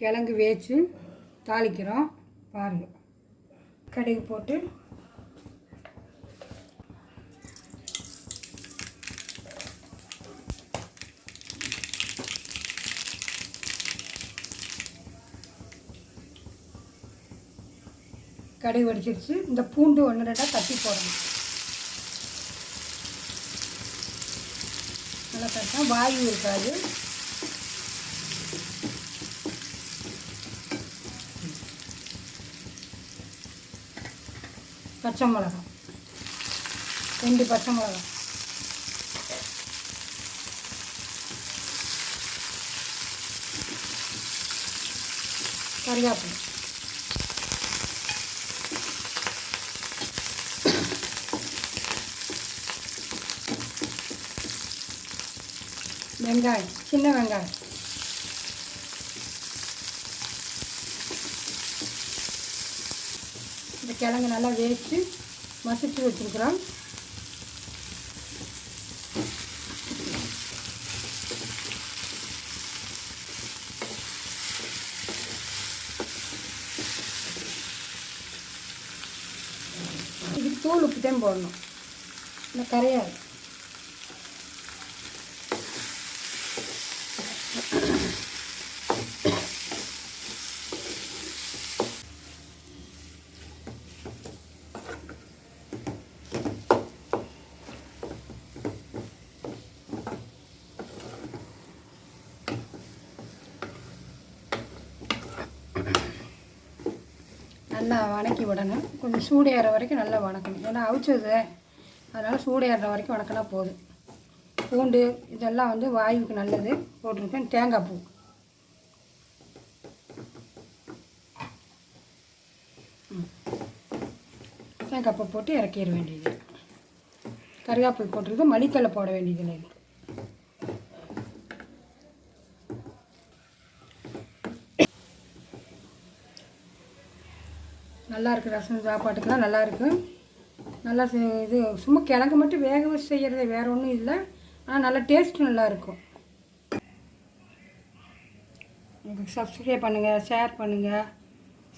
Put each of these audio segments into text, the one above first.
கிழங்கு வேச்சு தாளிக்கிறோம் பாருங்கள். கடுகு போட்டு கடுகு வடிச்சிருச்சு. இந்த பூண்டு 1 2 தட்டி போடணும். நல்லா தட்டினா வாயு இருக்காது. பச்சை மிளகா 2 பச்சை மிளகா, கறிவேப்பிலை, வெங்காயம், சின்ன வெங்காயம், இந்த கிழங்கு நல்லா வேச்சு மசிச்சு வச்சுருக்குறோம். இதுக்கு தூள் உப்பு தான் போடணும், இந்த கரையாது. நல்லா வணக்கி விடணும். கொஞ்சம் சூடு ஏற வரைக்கும் நல்லா வணக்கணும். ஏன்னா அவிச்சது அதனால் சூடு ஏறுற வரைக்கும் வணக்கினா போதும். பூண்டு இதெல்லாம் வந்து வாயுவுக்கு நல்லது போட்டிருக்கேன். தேங்காய் பூ, தேங்காய் பூ போட்டு இறக்கிட வேண்டியது. கருவேப்பிலை போட்டிருக்கு. மல்லித்தழை போட வேண்டியதில்லை. இதுக்கு நல்லா இருக்குது. ரசம் சாப்பாட்டுக்கெல்லாம் நல்லாயிருக்கு. நல்லா இது சும்மா கிழங்கு மட்டும் வேக வச்சு செய்கிறது, வேறு ஒன்றும் இல்லை. ஆனால் நல்லா டேஸ்ட்டு நல்லாயிருக்கும். எனக்கு சப்ஸ்கிரைப் பண்ணுங்கள், ஷேர் பண்ணுங்கள்,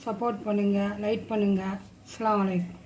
சப்போர்ட் பண்ணுங்கள், லைக் பண்ணுங்கள். அஸ்ஸலாமு அலைக்கும்.